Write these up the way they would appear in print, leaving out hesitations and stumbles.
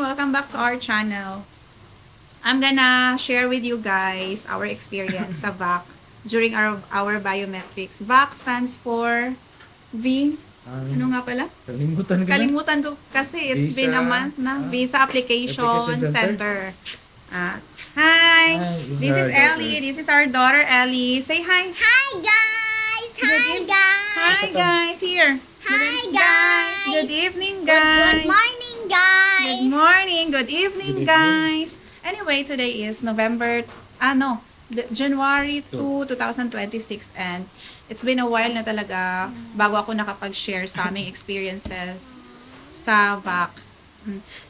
Welcome back to our channel. I'm gonna share with you guys our experience sa VAC during our biometrics. VAC stands for V. Ano nga pala? Kalimutan ko na. Kalimutan ko kasi it's Visa, been a month na. Visa Application Application Center. Hi! This is Ellie. This is our daughter Ellie. Say hi. Hi guys! Hi guys! Hi guys! Here. Hi guys! Good evening Good guys. morning guys! Good morning, good evening, Good evening. guys. Anyway, today is January 2, 2026, and it's been a while na talaga bago ako nakapag-share sa aming experiences sa VAC.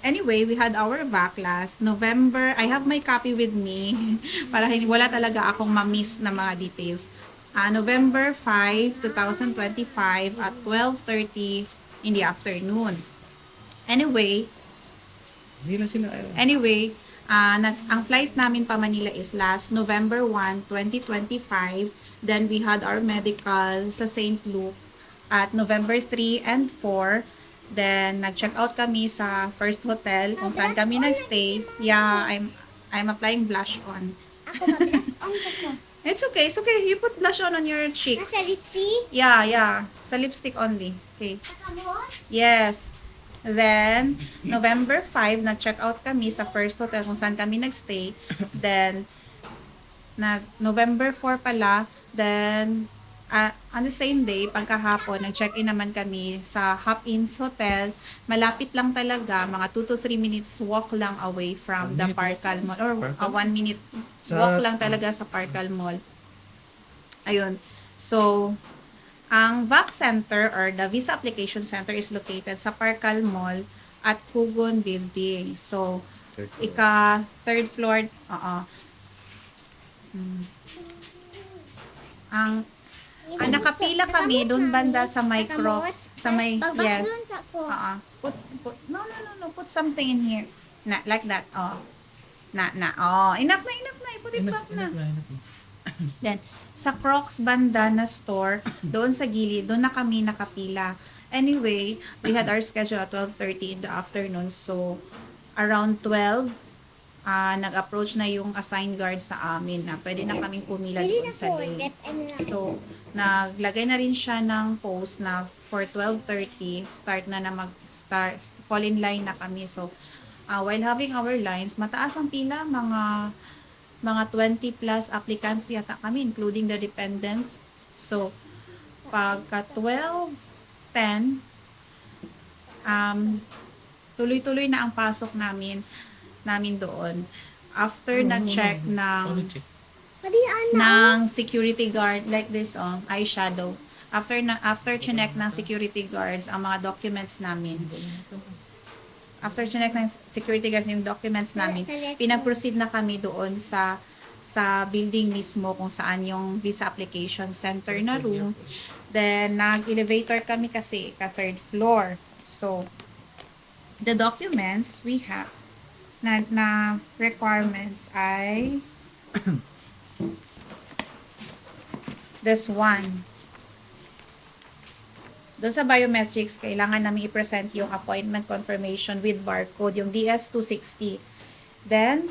Anyway, we had our VAC last November. I have my copy with me para wala talaga akong ma-miss na mga details. November 5, 2025 at 12:30 in the afternoon. Anyway, Hindi lang sila. ang flight namin pa Manila is last November 1, 2025. Then we had our medical sa St. Luke at November 3 and 4. Then nag-check out kami sa first hotel kung saan kami nag-stay. Yeah, I'm applying blush on. Ako mabilis on ko. It's okay. You put blush on your cheeks. Nasa lipstick? Yeah. Sa lipstick only. Okay. Nakabot? Yes. Then, November 5, nag-check out kami sa first hotel kung saan kami nagstay. Then, November 4 pala. Then, on the same day, pagkahapon, nag-check-in naman kami sa Hop-Ins Hotel. Malapit lang talaga, mga 2 to 3 minutes walk lang away from the Parkal Mall. Or 1 minute walk lang talaga sa Parkal Mall. Ayun. So, ang VAC Center or the Visa Application Center is located sa Parkal Mall at Hugon Building. So, third floor, ang nakapila kami doon banda sa may Crocs, sa may, yes. Put something in here. Like that. Enough na. Put it back na. Then, sa Crocs banda na store, doon sa gilid, doon na kami nakapila. Anyway, we had our schedule at 12:30 in the afternoon. So, around 12, nag-approach na yung assigned guard sa amin na pwede na kaming pumila doon sa lane. So, naglagay na rin siya ng post na for 12:30, start fall in line na kami. So, while having our lines, mataas ang pila, mga 20 plus applicants yata kami, including the dependents. So, pagka 12:10, tuloy-tuloy na ang pasok namin doon. After nag-check ng security guard, like this, eyeshadow. After chinek ng security guards ang mga documents namin. Pinag-proceed na kami doon sa building mismo kung saan yung Visa Application Center na room. Then, nag-elevator kami kasi third floor. So, the documents we have na requirements ay this one. Doon sa biometrics, kailangan namin i-present yung appointment confirmation with barcode, yung DS-260. Then,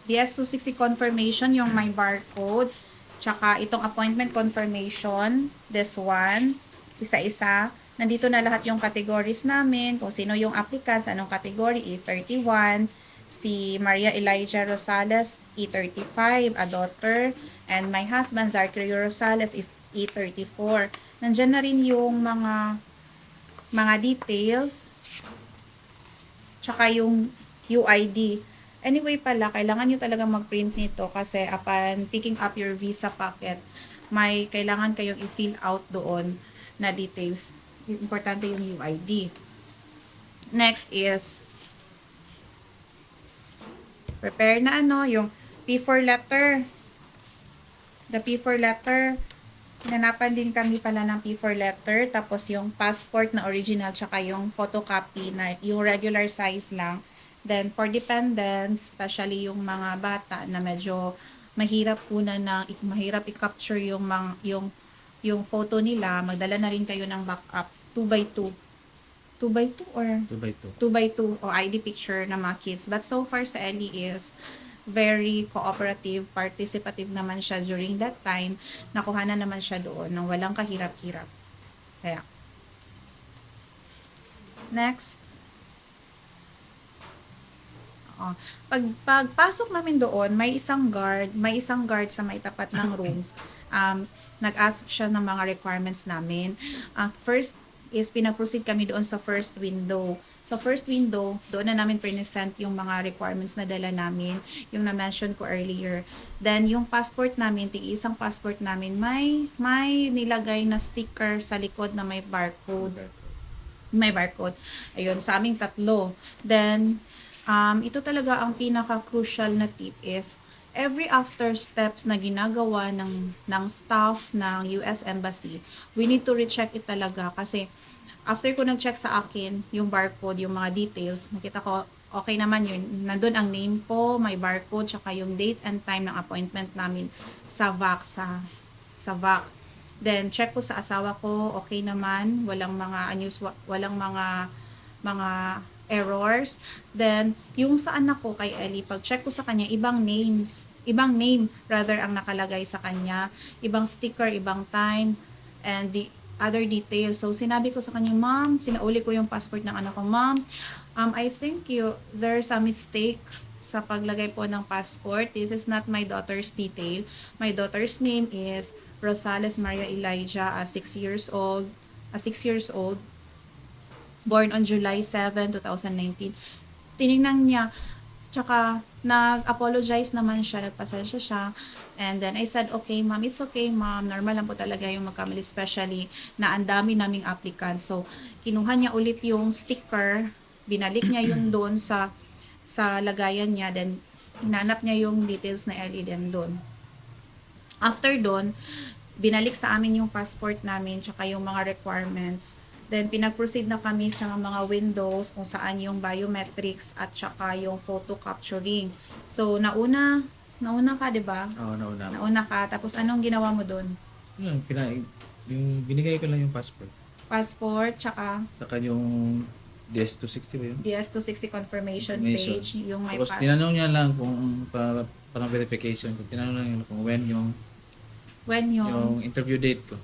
DS-260 confirmation, yung may barcode. Tsaka itong appointment confirmation, this one, isa-isa. Nandito na lahat yung categories namin, kung sino yung applicants, anong category, E31, si Maria Elijah Rosales, E35, a daughter, and my husband, Zachary Rosales, is E34. Nandyan na rin yung mga details, tsaka yung UID. Anyway pala, kailangan nyo talaga mag-print nito kasi upon picking up your visa packet, may kailangan kayong i-fill out doon na details. Importante yung UID. Next is prepare na yung P4 letter. The P4 letter, hinanapan din kami pala ng P4 letter, tapos yung passport na original, tsaka yung photocopy na yung regular size lang. Then, for dependents, especially yung mga bata na medyo mahirap mahirap i-capture yung photo nila, magdala na rin kayo ng backup 2x2 2 by 2 or 2 by 2. 2 by 2 o ID picture ng mga kids. But so far sa Ellie is very cooperative, participative naman siya during that time. Nakuha na naman siya doon ng walang kahirap-hirap. Kaya. Next. Pagpasok namin doon, may isang guard sa may tapat ng rooms. Nag-ask siya ng mga requirements namin. First is pinag-proceed kami doon sa first window. Sa first window, doon na namin present yung mga requirements na dala namin, yung na-mention ko earlier. Then, yung passport namin, isang passport namin, may nilagay na sticker sa likod na may barcode. May barcode. Ayun, sa aming tatlo. Then, ito talaga ang pinaka-crucial na tip is every after steps na ginagawa ng staff ng US Embassy, we need to recheck it talaga kasi after ko nag-check sa akin yung barcode, yung mga details, nakita ko okay naman yun. Nandun ang name ko, may barcode, tsaka yung date and time ng appointment namin sa VAC, sa VAC. Then, check ko sa asawa ko, okay naman, walang mga errors. Then, yung sa anak ko kay Ellie, pag check ko sa kanya, ibang name rather ang nakalagay sa kanya, ibang sticker, ibang time, and the other details. So, sinabi ko sa kanya, ma'am, sinauli ko yung passport ng anak ko, ma'am, I think there's a mistake sa paglagay po ng passport. This is not my daughter's detail. My daughter's name is Rosales Maria Elijah, 6 years old, born on July 7, 2019. Tinignan niya, tsaka nag-apologize naman siya, nagpasensya siya. And then I said, okay ma'am, it's okay ma'am, normal lang po talaga yung magkamali, especially na ang dami naming applicants. So, kinuha niya ulit yung sticker, binalik niya yun doon sa lagayan niya, then hinanap niya yung details na Ellie din doon. After doon, binalik sa amin yung passport namin, tsaka yung mga requirements. Then, pinag-proceed na kami sa mga windows kung saan yung biometrics at saka yung photo capturing. So, nauna ka, di ba? Oo, nauna. Nauna ka. Tapos, anong ginawa mo doon? Yun, yung binigay ko lang yung passport. Passport, tsaka Saka yung DS-260 ba yun? DS-260 confirmation Confirmation. page. Yung may Tapos tinanong niya lang kung parang verification. Kung tinanong lang niya kung when yung interview date ko.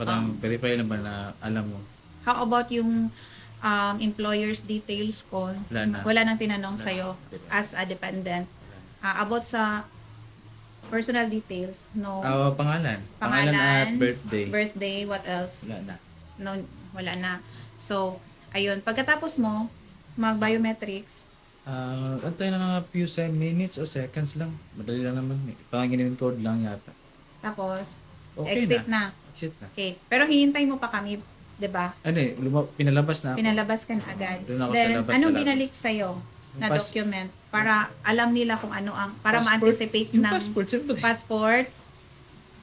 Parang verify lang ba na alam mo. How about yung employer's details ko? Wala na. Wala nang tinanong Wala. sa'yo as a dependent. About sa personal details, no? Pangalan at birthday. Birthday, what else? Wala na. No, wala na. So, ayun. Pagkatapos mo, mag-biometrics, Antay na mga few minutes o seconds lang. Madali lang naman. Pangingin code lang yata. tapos, Okay exit na. Exit na. Okay. Pero hinintay mo pa kami, 'di ba? Ano pinalabas na ako. Pinalabas ka na agad. Doon ako sa Then, labas anong sa labas. binalik sa'yo na Yung document? Para alam nila kung ano para Passport. ma-anticipate Yung ng passport, siyempre.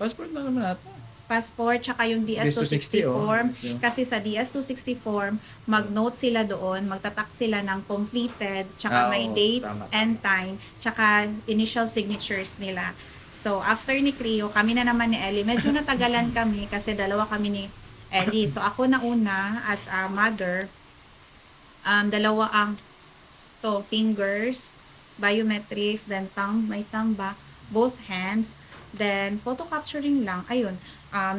Passport lang naman ata. passport, tsaka yung DS-260 DS-260, form. oh. Kasi sa DS-260 form, mag-note sila doon, magtatak sila ng completed, tsaka may Oo, date tama. and time, tsaka initial signatures nila. So, after ni Cleo, kami na naman ni Ellie. Medyo natagalan kami kasi dalawa kami ni Ellie. So, ako na una as a mother, dalawa ang fingers, biometrics, then may thumb ba, both hands, then photo capturing lang. Ayun,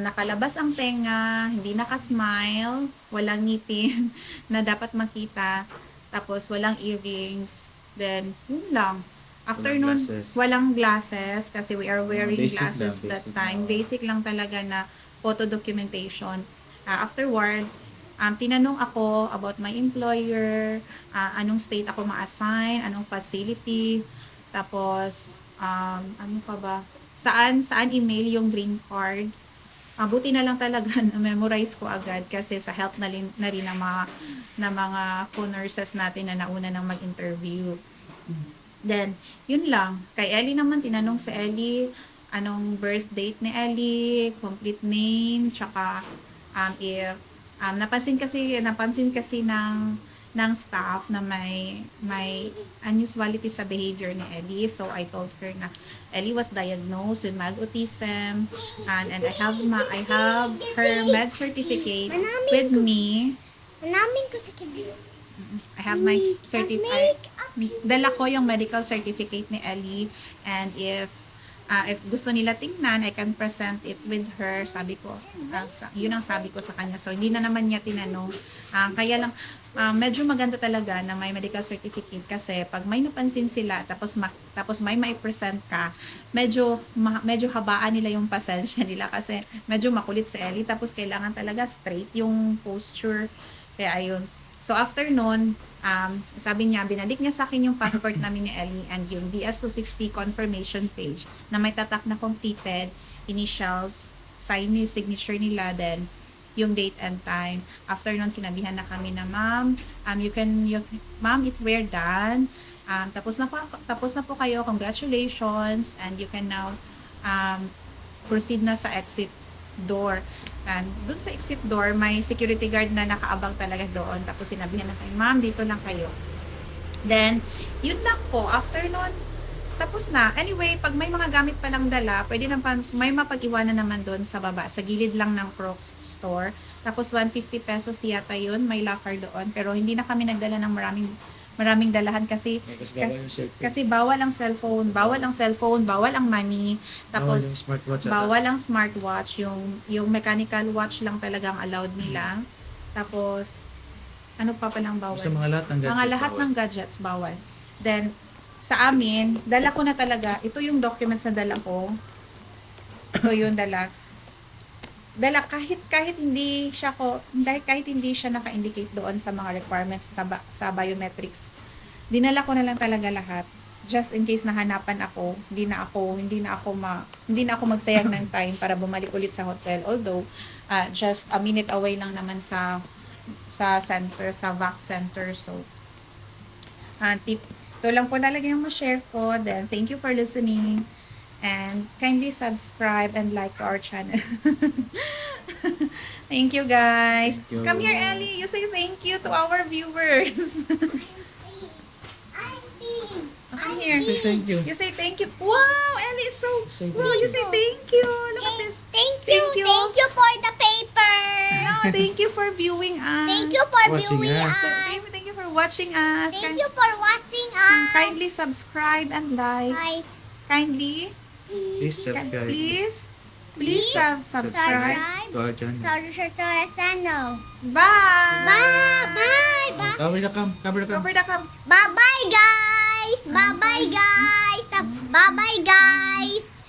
nakalabas ang tenga, hindi naka-smile, walang ngipin na dapat makita, tapos walang earrings, then yun lang. After Walang nun, glasses. walang glasses kasi we are wearing Basic glasses lang, that basic time. lang. Basic lang talaga na photo documentation. Afterwards, tinanong ako about my employer, anong state ako ma-assign, anong facility, tapos, ano pa ba, saan email yung green card. Buti na lang talaga na memorize ko agad kasi sa help na rin ng mga co-nurses natin na nauna nang mag-interview. Then, yun lang. Kay Ellie naman, tinanong si Ellie, anong birth date ni Ellie, complete name, tsaka if napansin kasi ng staff na may unusuality sa behavior ni Ellie. So, I told her na Ellie was diagnosed with mild autism and I have her med certificate with me. Namin ko sa kibig. I have my certificate. Dala ko yung medical certificate ni Ellie, and if gusto nila tingnan, I can present it with her. Sabi ko, yun ang sabi ko sa kanya. So, hindi na naman niya tinanong. Kaya lang, medyo maganda talaga na may medical certificate kasi pag may napansin sila, tapos may present ka, medyo habaan nila yung pasensya nila kasi medyo makulit si Ellie. Tapos, kailangan talaga straight yung posture. Kaya, ayun. So, after nun, sabi niya, binalik niya sa akin yung passport namin ni Ellie and yung DS-260 confirmation page na may tatak na completed, initials, signature nila, then yung date and time. After nun, sinabihan na kami na, ma'am, ma'am, we're done. Tapos na po kayo, congratulations, and you can now proceed na sa exit door. And doon sa exit door, may security guard na nakaabang talaga doon. Tapos sinabihan na kayo, ma'am, dito lang kayo. Then, yun lang po. After nun, tapos na. Anyway, pag may mga gamit pa lang dala, pwede na may mapag-iwanan naman doon sa baba, sa gilid lang ng Crocs store. Tapos 150 pesos yata yun, may locker doon. Pero hindi na kami nagdala ng maraming dalahan kasi bawal ang cellphone, bawal ang money, tapos bawal ang smartwatch, yung mechanical watch lang talagang allowed nila. Tapos ano pa palang bawal? Sa mga lahat ng gadgets, Bawal. Then sa amin, dala ko na talaga, ito yung documents na dala ko. Ito yung dala kahit hindi siya naka-indicate doon sa mga requirements sa biometrics. Dinala ko na lang talaga lahat just in case nahanapan ako, hindi na ako magsayang ng time para bumalik ulit sa hotel. Although just a minute away lang naman sa center, sa VAC center. So ito lang po talaga yung ma-share ko. Then thank you for listening. And kindly subscribe and like to our channel. Thank you, guys. Thank you. Come here, Ellie. You say thank you to our viewers. Come here. Say thank you. You say thank you. Wow, Ellie is so... Say Wow, thank you say thank you. Look at this. Thank you. Thank you. Thank you for the paper. No, thank you for viewing us. Thank you for Watching viewing us. us. Thank you for watching us. Thank you for watching us. Kindly subscribe and like. Bye. Kindly. Please subscribe Please subscribe. to our channel. Sorry, channel. Bye. Bye. Cover the cam. Cover the cam. Bye-bye, guys. Bye-bye, guys. Bye-bye, guys.